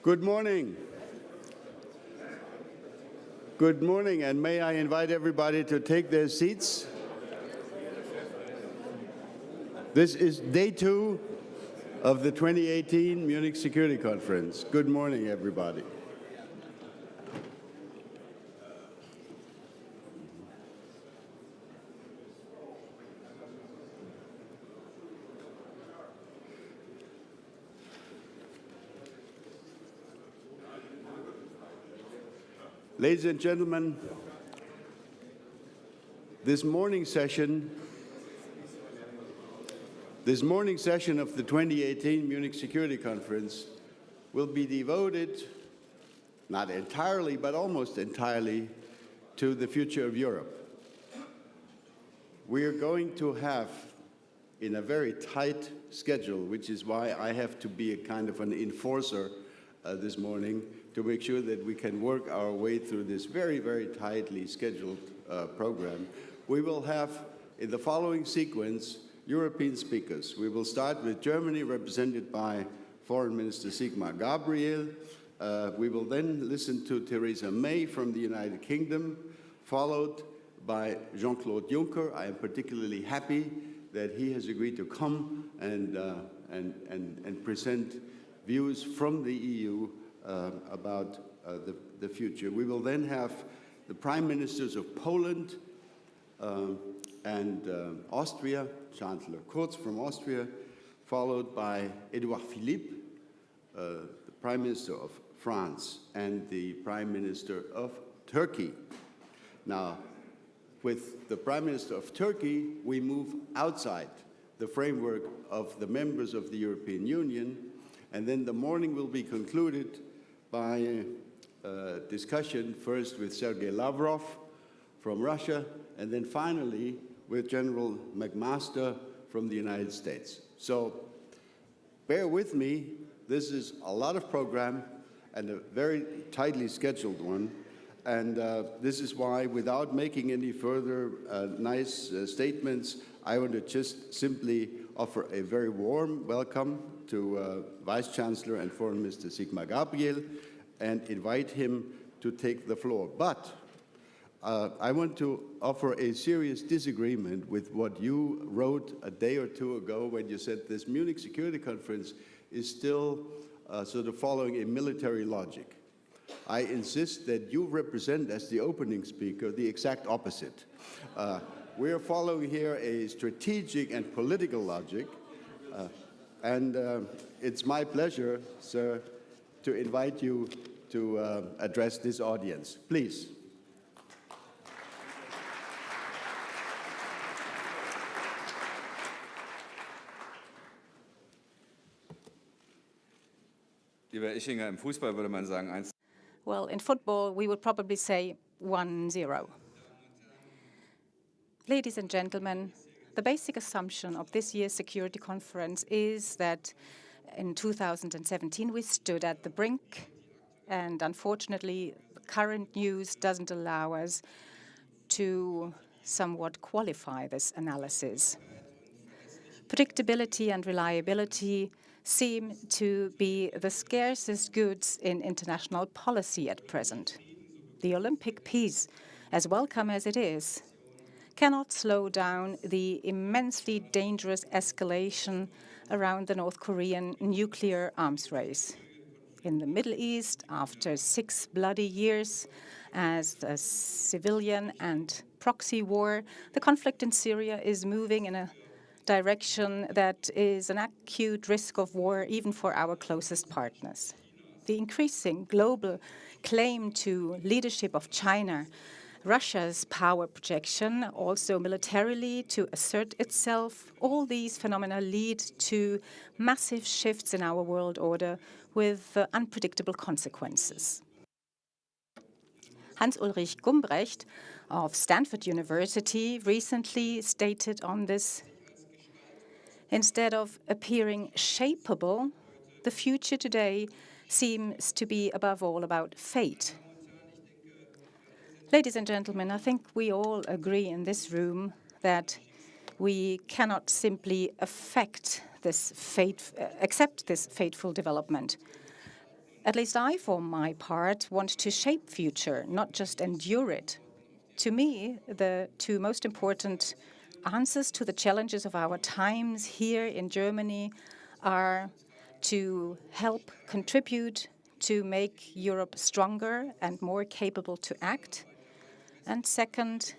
Good morning. Good morning, and may I invite everybody to take their seats. This is day 2 of the 2018 Munich Security Conference. Good morning, everybody. Ladies and gentlemen, this morning session of the 2018 Munich Security Conference will be devoted, not entirely, but almost entirely, to the future of Europe. We are going to have, in a very tight schedule, which is why I have to be a kind of an enforcer this morning, to make sure that we can work our way through this very, very tightly scheduled program. We will have, in the following sequence, European speakers. We will start with Germany, represented by Foreign Minister Sigmar Gabriel. We will then listen to Theresa May from the United Kingdom, followed by Jean-Claude Juncker. I am particularly happy that he has agreed to come and present views from the EU about the future. We will then have the Prime Ministers of Poland and Austria, Chancellor Kurz from Austria, followed by Edouard Philippe, the Prime Minister of France, and the Prime Minister of Turkey. Now, with the Prime Minister of Turkey, we move outside the framework of the members of the European Union, and then the morning will be concluded by a discussion first with Sergei Lavrov from Russia, and then finally with General McMaster from the United States. So bear with me. This is a lot of program and a very tightly scheduled one. And this is why, without making any further nice statements, I want to just simply offer a very warm welcome to Vice Chancellor and Foreign Minister Sigmar Gabriel and invite him to take the floor. But I want to offer a serious disagreement with what you wrote a day or two ago when you said this Munich Security Conference is still sort of following a military logic. I insist that you represent, as the opening speaker, the exact opposite. We are following here a strategic and political logic, and it's my pleasure, sir, to invite you to address this audience. Please. Lieber Ischinger, im Fußball würde man sagen 1. Well, in football, we would probably say 1-0. Ladies and gentlemen, the basic assumption of this year's security conference is that in 2017 we stood at the brink, and unfortunately, the current news doesn't allow us to somewhat qualify this analysis. Predictability and reliability seem to be the scarcest goods in international policy at present. The Olympic peace, as welcome as it is, cannot slow down the immensely dangerous escalation around the North Korean nuclear arms race. In the Middle East, after 6 bloody years as a civilian and proxy war, the conflict in Syria is moving in a direction that is an acute risk of war even for our closest partners. The increasing global claim to leadership of China, Russia's power projection, also militarily to assert itself, all these phenomena lead to massive shifts in our world order with unpredictable consequences. Hans-Ulrich Gumbrecht of Stanford University recently stated on this, instead of appearing shapeable, the future today seems to be above all about fate. Ladies and gentlemen, I think we all agree in this room that we cannot simply accept this fateful development. At least I, for my part, want to shape future, not just endure it. To me, the two most important answers to the challenges of our times here in Germany are to help contribute to make Europe stronger and more capable to act, and second,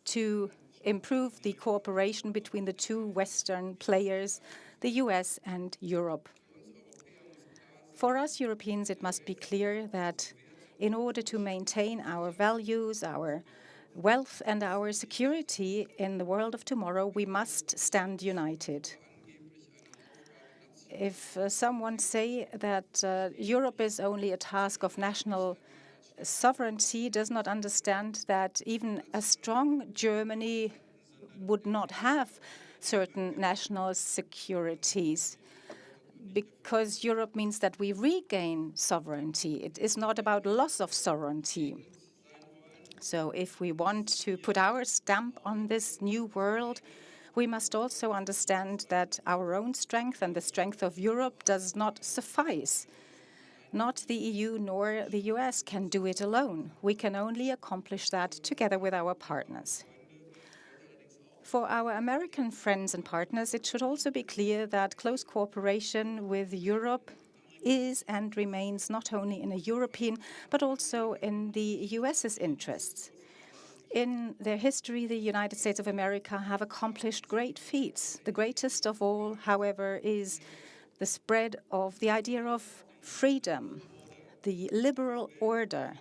to improve the cooperation between the two Western players, the US and Europe. For us Europeans, it must be clear that in order to maintain our values, our wealth and our security in the world of tomorrow, we must stand united. If someone say that Europe is only a task of national sovereignty, does not understand that even a strong Germany would not have certain national securities, because Europe means that we regain sovereignty. It is not about loss of sovereignty. So if we want to put our stamp on this new world, we must also understand that our own strength and the strength of Europe does not suffice. Not the EU nor the US can do it alone. We can only accomplish that together with our partners. For our American friends and partners, it should also be clear that close cooperation with Europe is and remains not only in a European, but also in the US's interests. In their history, the United States of America have accomplished great feats. The greatest of all, however, is the spread of the idea of freedom, the liberal order,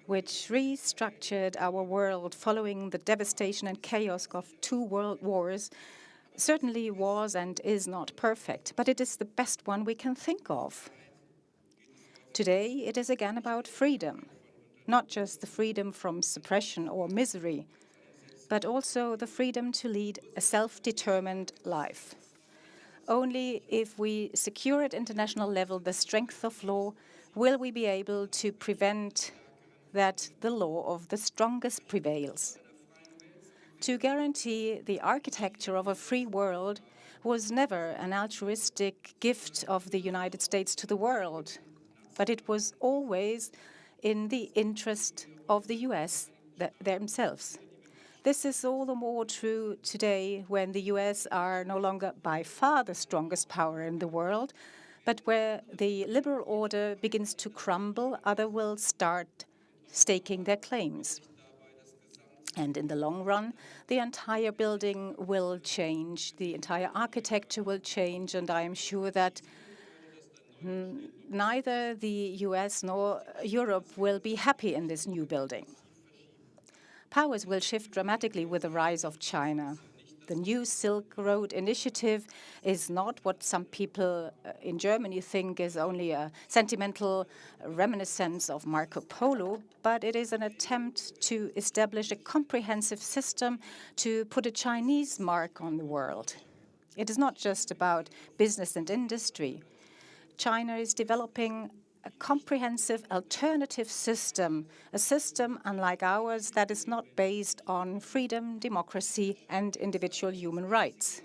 which restructured our world following the devastation and chaos of 2 world wars, certainly was and is not perfect, but it is the best one we can think of. Today, it is again about freedom, not just the freedom from suppression or misery, but also the freedom to lead a self-determined life. Only if we secure at international level the strength of law will we be able to prevent that the law of the strongest prevails. To guarantee the architecture of a free world was never an altruistic gift of the United States to the world, but it was always in the interest of the US themselves. This is all the more true today when the US are no longer by far the strongest power in the world, but where the liberal order begins to crumble, others will start staking their claims. And in the long run, the entire building will change, the entire architecture will change, and I am sure that neither the US nor Europe will be happy in this new building. Powers will shift dramatically with the rise of China. The new Silk Road Initiative is not what some people in Germany think is only a sentimental reminiscence of Marco Polo, but it is an attempt to establish a comprehensive system to put a Chinese mark on the world. It is not just about business and industry. China is developing a comprehensive alternative system, a system unlike ours that is not based on freedom, democracy, and individual human rights.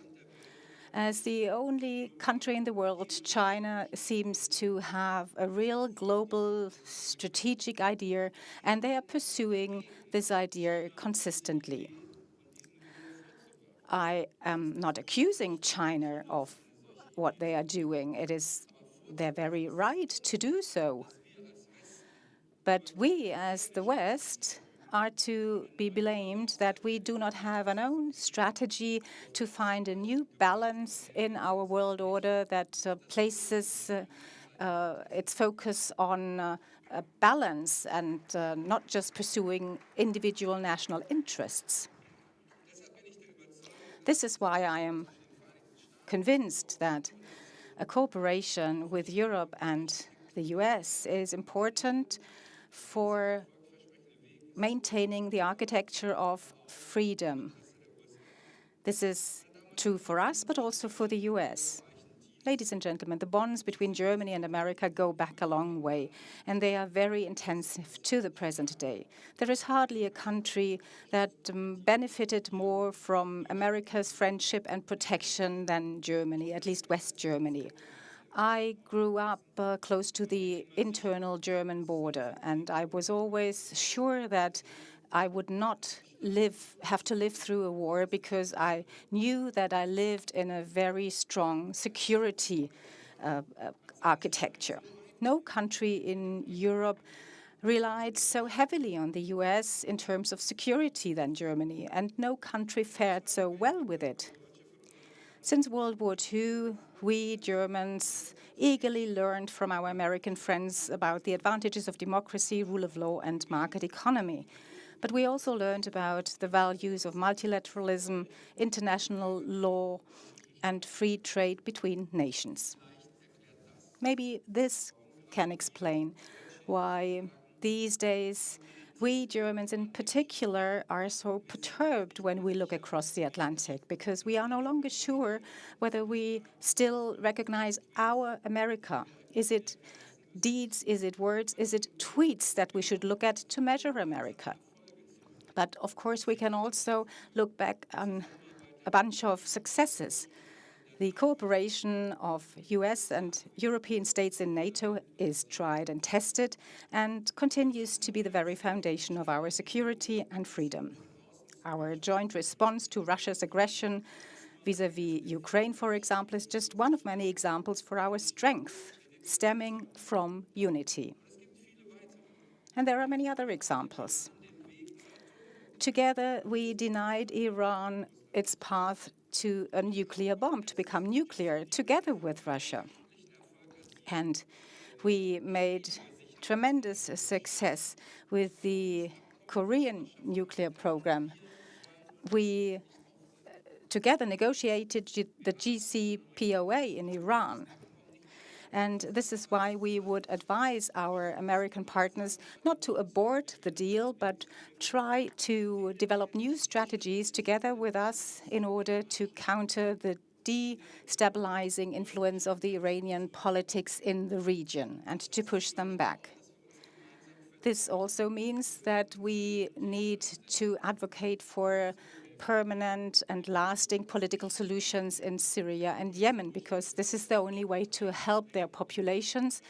As the only country in the world, China seems to have a real global strategic idea, and they are pursuing this idea consistently. I am not accusing China of what they are doing. It is their very right to do so. But we, as the West, are to be blamed that we do not have an own strategy to find a new balance in our world order that places its focus on a balance and not just pursuing individual national interests. This is why I am convinced that a cooperation with Europe and the US is important for maintaining the architecture of freedom. This is true for us, but also for the US. Ladies and gentlemen, the bonds between Germany and America go back a long way, and they are very intensive to the present day. There is hardly a country that benefited more from America's friendship and protection than Germany, at least West Germany. I grew up close to the internal German border, and I was always sure that I would not have to live through a war because I knew that I lived in a very strong security architecture. No country in Europe relied so heavily on the US in terms of security than Germany, and no country fared so well with it. Since World War II, we Germans eagerly learned from our American friends about the advantages of democracy, rule of law, and market economy. But we also learned about the values of multilateralism, international law, and free trade between nations. Maybe this can explain why these days we Germans in particular are so perturbed when we look across the Atlantic, because we are no longer sure whether we still recognize our America. Is it deeds, is it words, is it tweets that we should look at to measure America? But of course, we can also look back on a bunch of successes. The cooperation of US and European states in NATO is tried and tested and continues to be the very foundation of our security and freedom. Our joint response to Russia's aggression vis-à-vis Ukraine, for example, is just one of many examples for our strength stemming from unity. And there are many other examples. Together, we denied Iran its path to a nuclear bomb, to become nuclear, together with Russia. And we made tremendous success with the Korean nuclear program. We together negotiated the JCPOA in Iran. And this is why we would advise our American partners not to abort the deal, but try to develop new strategies together with us in order to counter the destabilizing influence of the Iranian politics in the region and to push them back. This also means that we need to advocate for permanent and lasting political solutions in Syria and Yemen, because this is the only way to help their populations,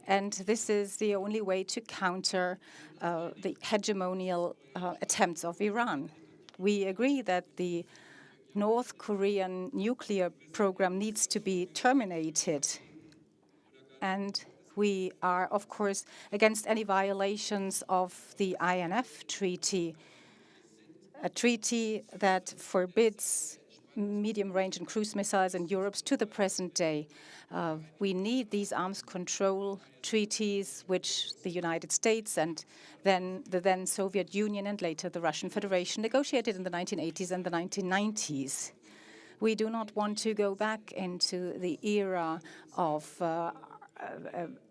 and this is the only way to counter the hegemonial attempts of Iran. We agree that the North Korean nuclear program needs to be terminated, and we are, of course, against any violations of the INF Treaty, a treaty that forbids medium-range and cruise missiles in Europe to the present day. We need these arms control treaties, which the United States and then the then Soviet Union and later the Russian Federation negotiated in the 1980s and the 1990s. We do not want to go back into the era of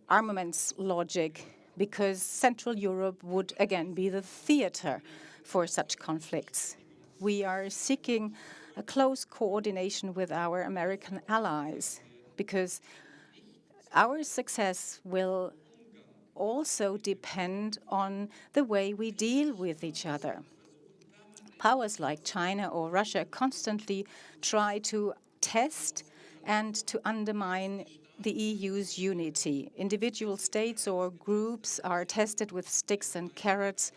armaments logic, because Central Europe would again be the theater for such conflicts. We are seeking a close coordination with our American allies, because our success will also depend on the way we deal with each other. Powers like China or Russia constantly try to test and to undermine the EU's unity. Individual states or groups are tested with sticks and carrots,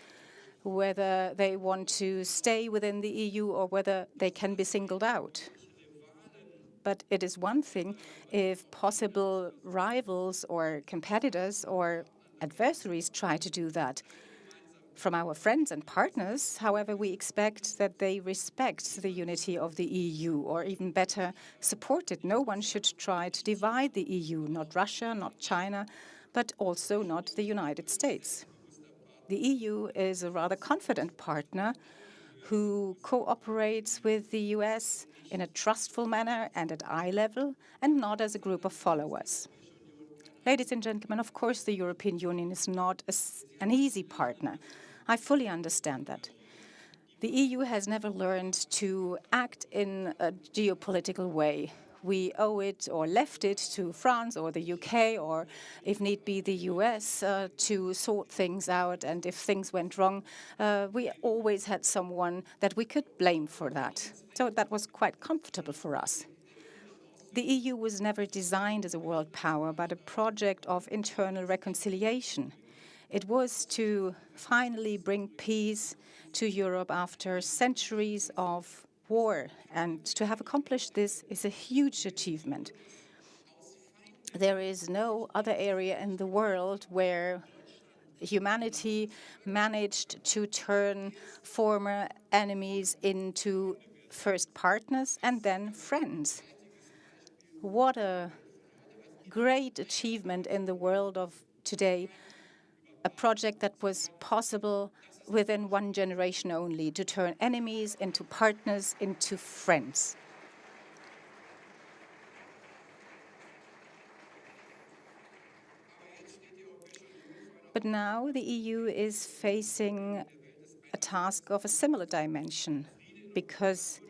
whether they want to stay within the EU or whether they can be singled out. But it is one thing if possible rivals or competitors or adversaries try to do that. From our friends and partners, however, we expect that they respect the unity of the EU, or even better, support it. No one should try to divide the EU, not Russia, not China, but also not the United States. The EU is a rather confident partner who cooperates with the US in a trustful manner and at eye level, and not as a group of followers. Ladies and gentlemen, of course, the European Union is not an easy partner. I fully understand that. The EU has never learned to act in a geopolitical way. We owe it or left it to France or the UK or, if need be, the US to sort things out. And if things went wrong, we always had someone that we could blame for that. So that was quite comfortable for us. The EU was never designed as a world power, but a project of internal reconciliation. It was to finally bring peace to Europe after centuries of war, and to have accomplished this is a huge achievement. There is no other area in the world where humanity managed to turn former enemies into first partners and then friends. What a great achievement in the world of today, a project that was possible within one generation only, to turn enemies into partners, into friends. But now the EU is facing a task of a similar dimension, because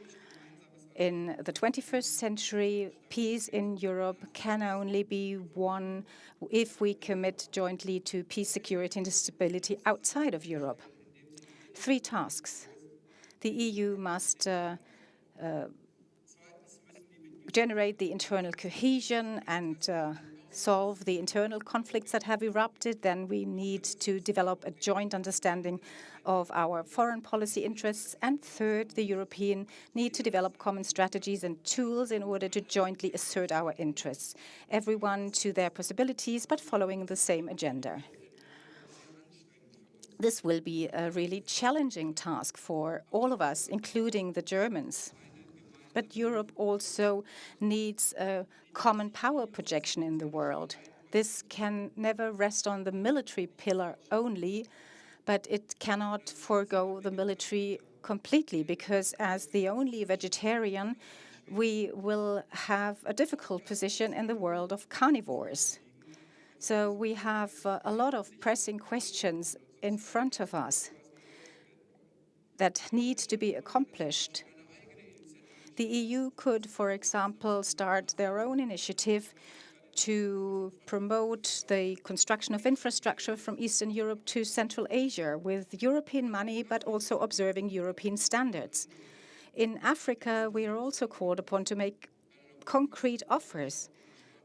in the 21st century, peace in Europe can only be won if we commit jointly to peace, security, and stability outside of Europe. 3 tasks. The EU must generate the internal cohesion and solve the internal conflicts that have erupted. Then we need to develop a joint understanding of our foreign policy interests. And third, the European need to develop common strategies and tools in order to jointly assert our interests, everyone to their possibilities, but following the same agenda. This will be a really challenging task for all of us, including the Germans. But Europe also needs a common power projection in the world. This can never rest on the military pillar only, but it cannot forego the military completely, because as the only vegetarian, we will have a difficult position in the world of carnivores. So we have a lot of pressing questions in front of us that need to be accomplished. The EU could, for example, start their own initiative to promote the construction of infrastructure from Eastern Europe to Central Asia with European money, but also observing European standards. In Africa, we are also called upon to make concrete offers.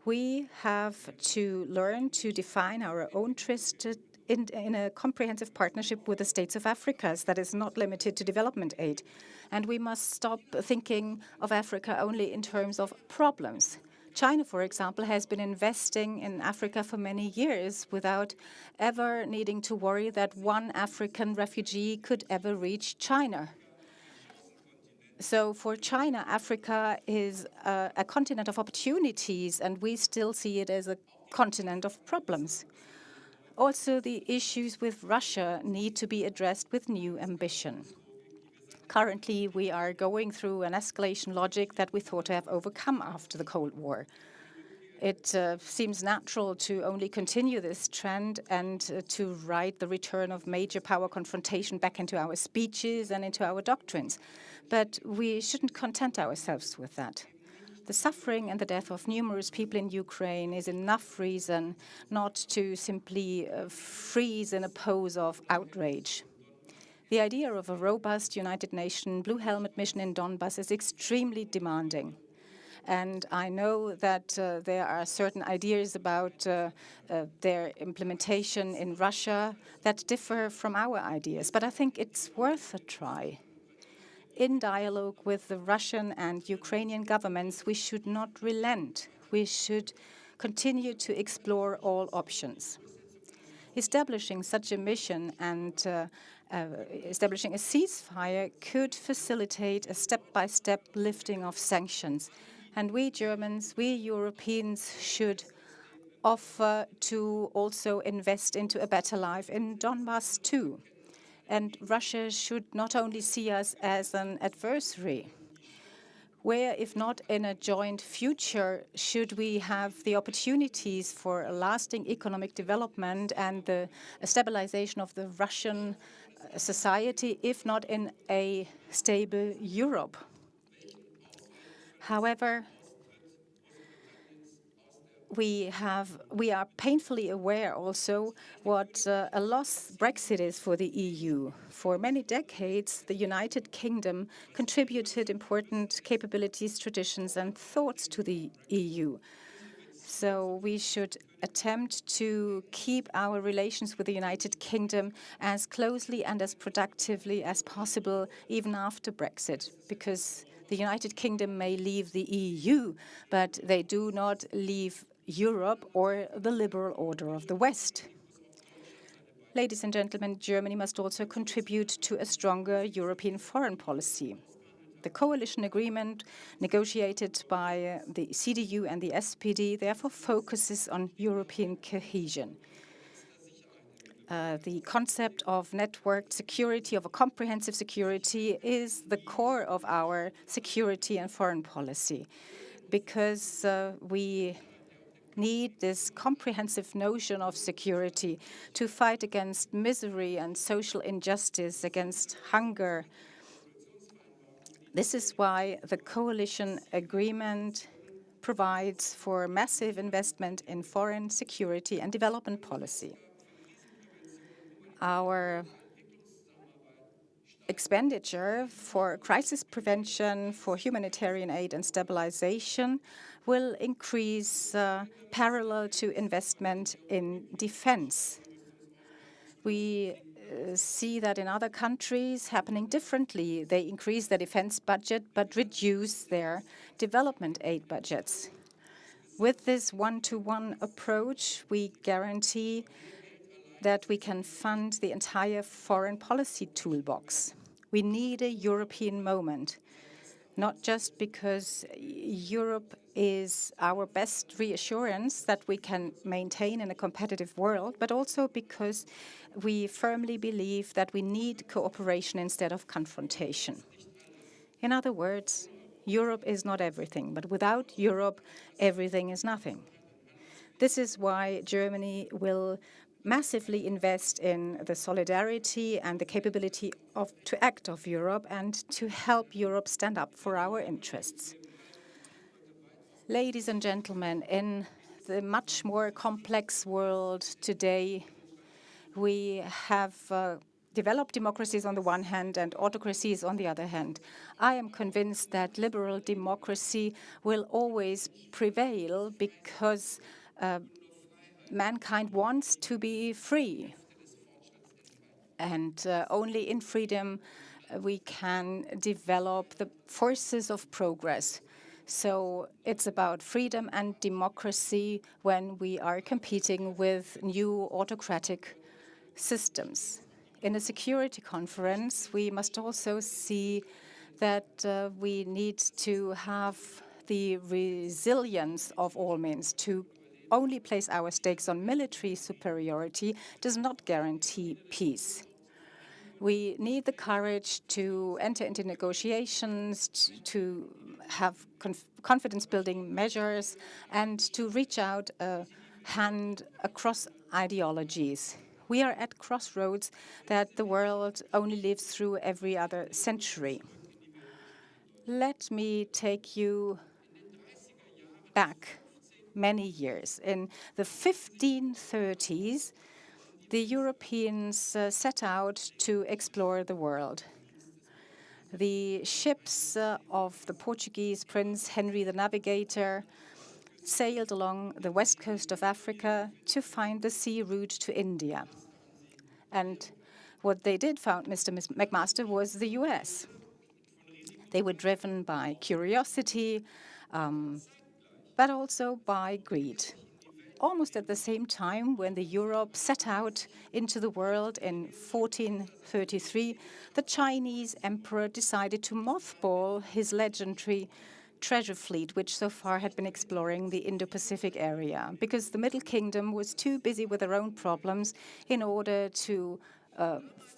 We have to learn to define our own interests in a comprehensive partnership with the states of Africa that is not limited to development aid. And we must stop thinking of Africa only in terms of problems. China, for example, has been investing in Africa for many years without ever needing to worry that one African refugee could ever reach China. So for China, Africa is a continent of opportunities, and we still see it as a continent of problems. Also, the issues with Russia need to be addressed with new ambition. Currently, we are going through an escalation logic that we thought to have overcome after the Cold War. It seems natural to only continue this trend and to write the return of major power confrontation back into our speeches and into our doctrines. But we shouldn't content ourselves with that. The suffering and the death of numerous people in Ukraine is enough reason not to simply freeze in a pose of outrage. The idea of a robust United Nations Blue Helmet mission in Donbass is extremely demanding. And I know that there are certain ideas about their implementation in Russia that differ from our ideas. But I think it's worth a try. In dialogue with the Russian and Ukrainian governments, we should not relent. We should continue to explore all options. Establishing such a mission and establishing a ceasefire could facilitate a step-by-step lifting of sanctions. And we Germans, we Europeans should offer to also invest into a better life in Donbass too. And Russia should not only see us as an adversary. Where, if not in a joint future, should we have the opportunities for a lasting economic development and the stabilization of the Russian society, if not in a stable Europe? However, we are painfully aware also what a loss Brexit is for the EU. For many decades, the United Kingdom contributed important capabilities, traditions, and thoughts to the EU. So we should attempt to keep our relations with the United Kingdom as closely and as productively as possible, even after Brexit, because the United Kingdom may leave the EU, but they do not leave Europe or the liberal order of the West. Ladies and gentlemen, Germany must also contribute to a stronger European foreign policy. The coalition agreement negotiated by the CDU and the SPD therefore focuses on European cohesion. The concept of networked security, of a comprehensive security, is the core of our security and foreign policy, because we need this comprehensive notion of security to fight against misery and social injustice, against hunger. This is why the coalition agreement provides for massive investment in foreign security and development policy. Our expenditure for crisis prevention, for humanitarian aid and stabilization will increase parallel to investment in defense. We see that in other countries happening differently. They increase their defense budget but reduce their development aid budgets. With this one-to-one approach, we guarantee that we can fund the entire foreign policy toolbox. We need a European moment, not just because Europe is our best reassurance that we can maintain in a competitive world, but also because we firmly believe that we need cooperation instead of confrontation. In other words, Europe is not everything, but without Europe, everything is nothing. This is why Germany will massively invest in the solidarity and the capability to act of Europe and to help Europe stand up for our interests. Ladies and gentlemen, in the much more complex world today, we have developed democracies on the one hand and autocracies on the other hand. I am convinced that liberal democracy will always prevail because mankind wants to be free. And only in freedom we can develop the forces of progress. So it's about freedom and democracy when we are competing with new autocratic systems. In a security conference, we must also see that we need to have the resilience of all means. To only place our stakes on military superiority does not guarantee peace. We need the courage to enter into negotiations, to have confidence-building measures, and to reach out a hand across ideologies. We are at crossroads that the world only lives through every other century. Let me take you back many years. In the 1530s, the Europeans set out to explore the world. The ships of the Portuguese Prince Henry the Navigator sailed along the west coast of Africa to find the sea route to India. And what they did found, Mr. McMaster, was the US. They were driven by curiosity, but also by greed. Almost at the same time, when the Europe set out into the world in 1433, the Chinese emperor decided to mothball his legendary treasure fleet, which so far had been exploring the Indo-Pacific area, because the Middle Kingdom was too busy with their own problems in order to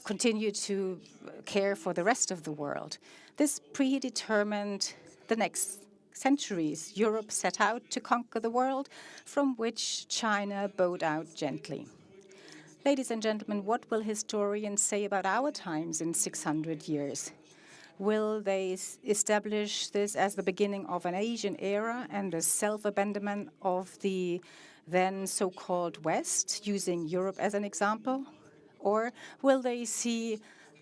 continue to care for the rest of the world. This predetermined the next centuries. Europe set out to conquer the world, from which China bowed out gently. Ladies and gentlemen, what will historians say about our times in 600 years? Will they establish this as the beginning of an Asian era and the self-abandonment of the then so-called West, using Europe as an example? Or will they see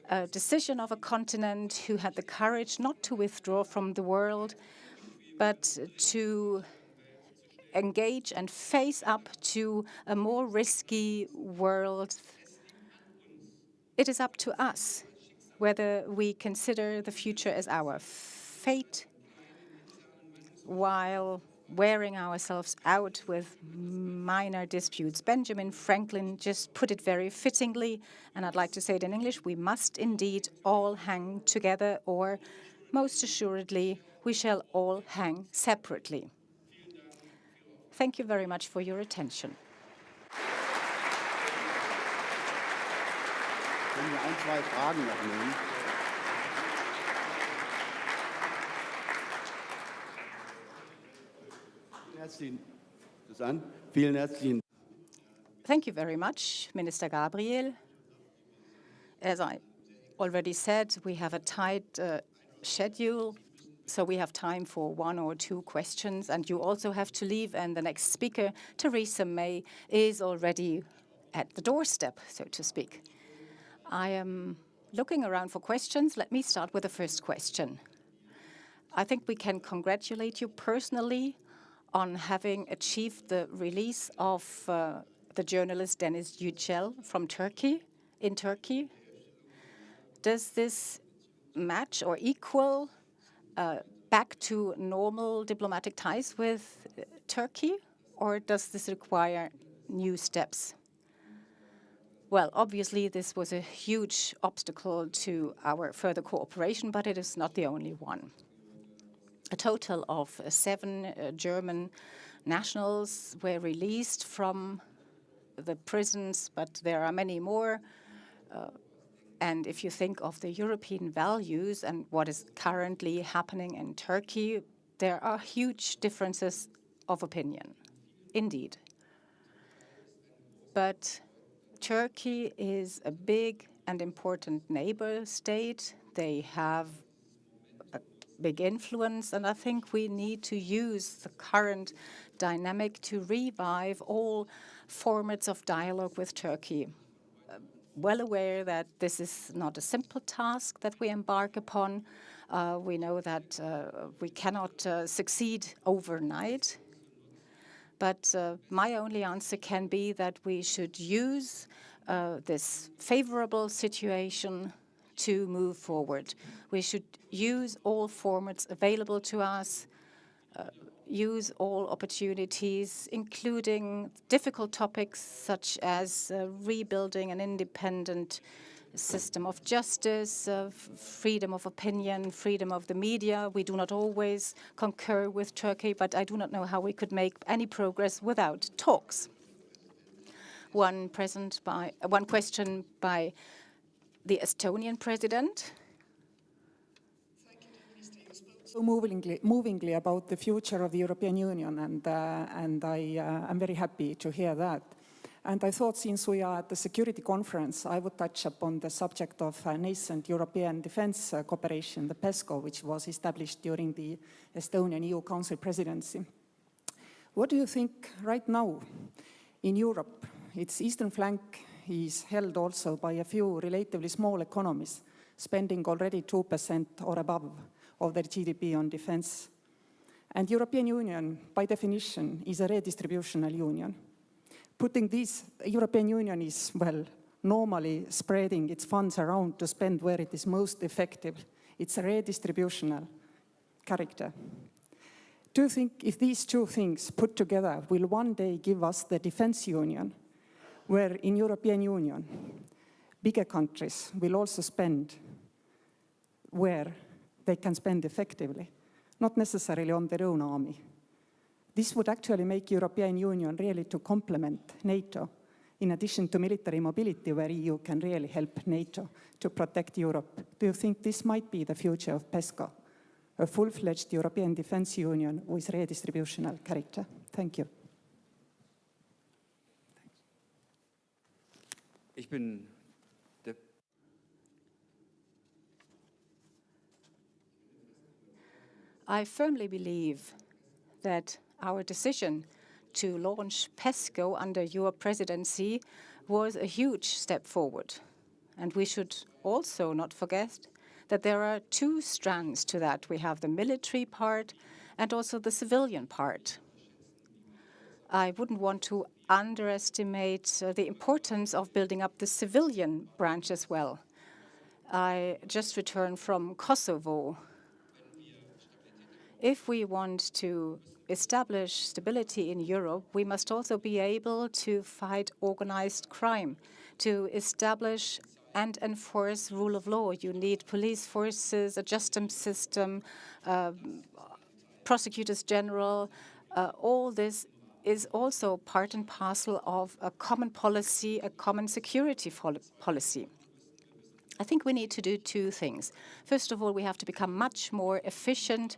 a decision of a continent who had the courage not to withdraw from the world, but to engage and face up to a more risky world? It is up to us whether we consider the future as our fate while wearing ourselves out with minor disputes. Benjamin Franklin just put it very fittingly, and I'd like to say it in English: we must indeed all hang together, or most assuredly, we shall all hang separately. Thank you very much for your attention. Können wir ein, zwei Fragen noch nehmen? Vielen herzlichen Thank you very much, Minister Gabriel. As I already said, we have a tight schedule, so we have time for one or two questions, and you also have to leave, and the next speaker, Theresa May, is already at the doorstep, so to speak. I am looking around for questions. Let me start with the first question. I think we can congratulate you personally on having achieved the release of the journalist Deniz Yücel from Turkey, in Turkey. Does this match or equal back to normal diplomatic ties with Turkey, or does this require new steps? Well, obviously, this was a huge obstacle to our further cooperation, but it is not the only one. A total of 7 German nationals were released from the prisons, but there are many more. And if you think of the European values and what is currently happening in Turkey, there are huge differences of opinion, indeed. But Turkey is a big and important neighbor state. They have a big influence, and I think we need to use the current dynamic to revive all formats of dialogue with Turkey. Well aware that this is not a simple task that we embark upon. We know that we cannot succeed overnight. But my only answer can be that we should use this favorable situation to move forward. We should use all formats available to us, use all opportunities, including difficult topics such as rebuilding an independent system of justice, freedom of opinion, freedom of the media. We do not always concur with Turkey, but I do not know how we could make any progress without talks. One question by the Estonian president. So movingly about the future of the European Union, and I am very happy to hear that. And I thought, since we are at the security conference, I would touch upon the subject of nascent European defense cooperation, the PESCO, which was established during the Estonian EU Council presidency. What do you think right now in Europe? Its eastern flank is held also by a few relatively small economies, spending already 2% or above of their GDP on defense. And European Union, by definition, is a redistributional union. Putting this, European Union is, well, normally spreading its funds around to spend where it is most effective. It's a redistributional character. Do you think if these two things put together will one day give us the defense union, where in European Union, bigger countries will also spend where they can spend effectively, not necessarily on their own army? This would actually make European Union really to complement NATO, in addition to military mobility, where EU can really help NATO to protect Europe. Do you think this might be the future of PESCO, a full-fledged European Defence Union with redistributional character? Thank you. I firmly believe that our decision to launch PESCO under your presidency was a huge step forward. And we should also not forget that there are two strands to that. We have the military part and also the civilian part. I wouldn't want to underestimate the importance of building up the civilian branch as well. I just returned from Kosovo. If we want to establish stability in Europe, we must also be able to fight organized crime, to establish and enforce rule of law. You need police forces, a justice system, prosecutors general. All this is also part and parcel of a common policy, a common security policy. I think we need to do two things. First of all, we have to become much more efficient.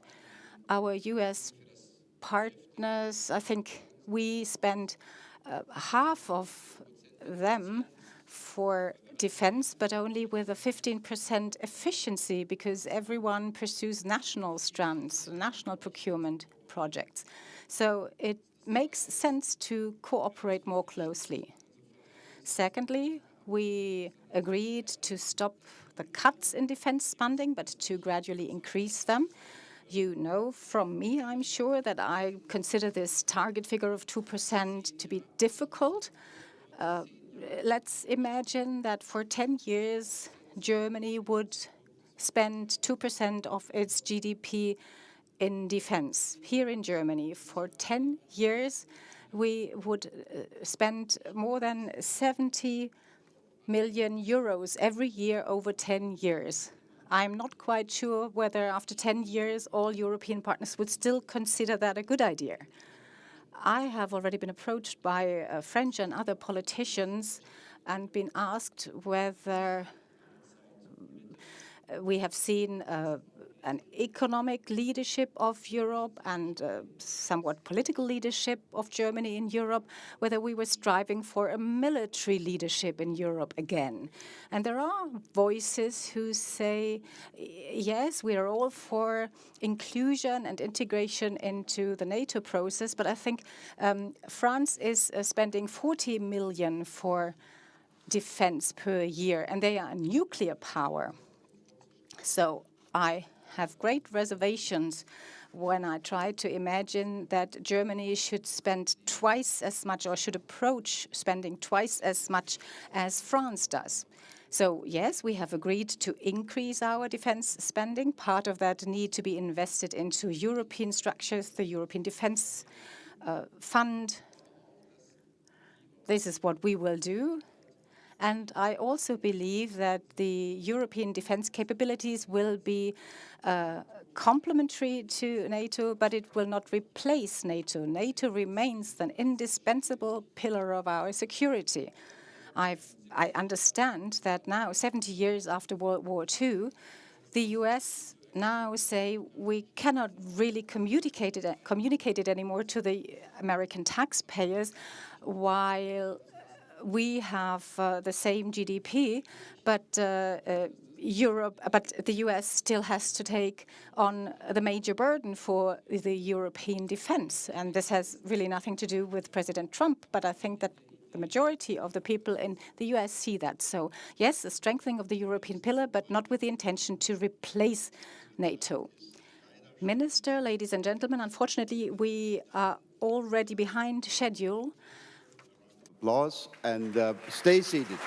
Our U.S. partners, I think we spend half of them for defense, but only with a 15% efficiency because everyone pursues national strands, national procurement projects. So it makes sense to cooperate more closely. Secondly, we agreed to stop the cuts in defense funding, but to gradually increase them. You know from me, I'm sure, that I consider this target figure of 2% to be difficult. Let's imagine that for 10 years, Germany would spend 2% of its GDP in defense. Here in Germany, for 10 years, we would spend more than 70 million euros every year over 10 years. I'm not quite sure whether after 10 years all European partners would still consider that a good idea. I have already been approached by French and other politicians and been asked whether we have seen an economic leadership of Europe and somewhat political leadership of Germany in Europe, whether we were striving for a military leadership in Europe again. And there are voices who say, yes, we are all for inclusion and integration into the NATO process, but I think France is spending 40 million for defense per year, and they are a nuclear power. So I have great reservations when I try to imagine that Germany should spend twice as much or should approach spending twice as much as France does. So yes, we have agreed to increase our defense spending. Part of that need to be invested into European structures, the European Defense Fund. This is what we will do. And I also believe that the European defense capabilities will be complementary to NATO, but it will not replace NATO. NATO remains an indispensable pillar of our security. I understand that now, 70 years after World War II, the US now say we cannot really communicate it anymore to the American taxpayers while we have the same GDP, but the US still has to take on the major burden for the European defense. And this has really nothing to do with President Trump, but I think that the majority of the people in the US see that. So yes, a strengthening of the European pillar, but not with the intention to replace NATO. Minister, ladies and gentlemen, unfortunately, we are already behind schedule. Applause and stay seated.